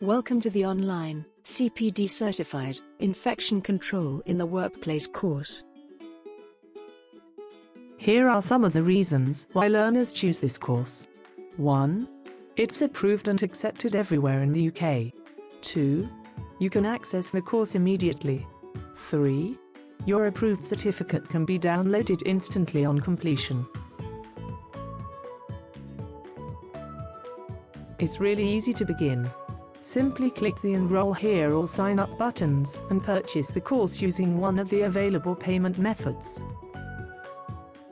Welcome to the online, CPD certified, Infection Control in the Workplace course. Here are some of the reasons why learners choose this course. 1. It's approved and accepted everywhere in the UK. 2. You can access the course immediately. 3. Your approved certificate can be downloaded instantly on completion. It's really easy to begin. Simply click the Enroll Here or Sign Up buttons and purchase the course using one of the available payment methods.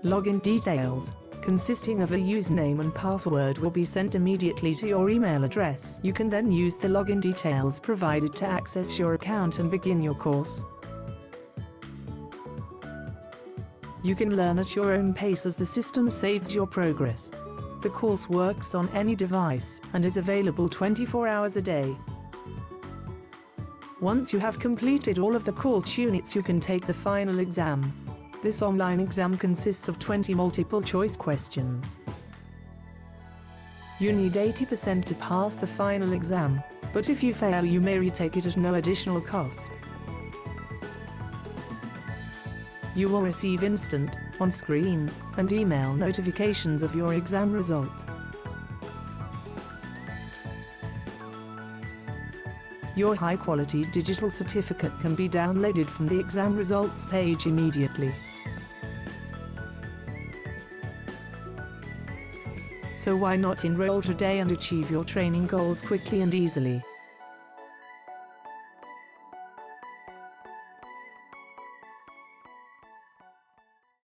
Login details, consisting of a username and password, will be sent immediately to your email address. You can then use the login details provided to access your account and begin your course. You can learn at your own pace as the system saves your progress. The course works on any device and is available 24 hours a day. Once you have completed all of the course units, you can take the final exam. This online exam consists of 20 multiple-choice questions. You need 80% to pass the final exam, but if you fail, you may retake it at no additional cost. You will receive instant, on-screen, and email notifications of your exam result. Your high-quality digital certificate can be downloaded from the exam results page immediately. So why not enroll today and achieve your training goals quickly and easily?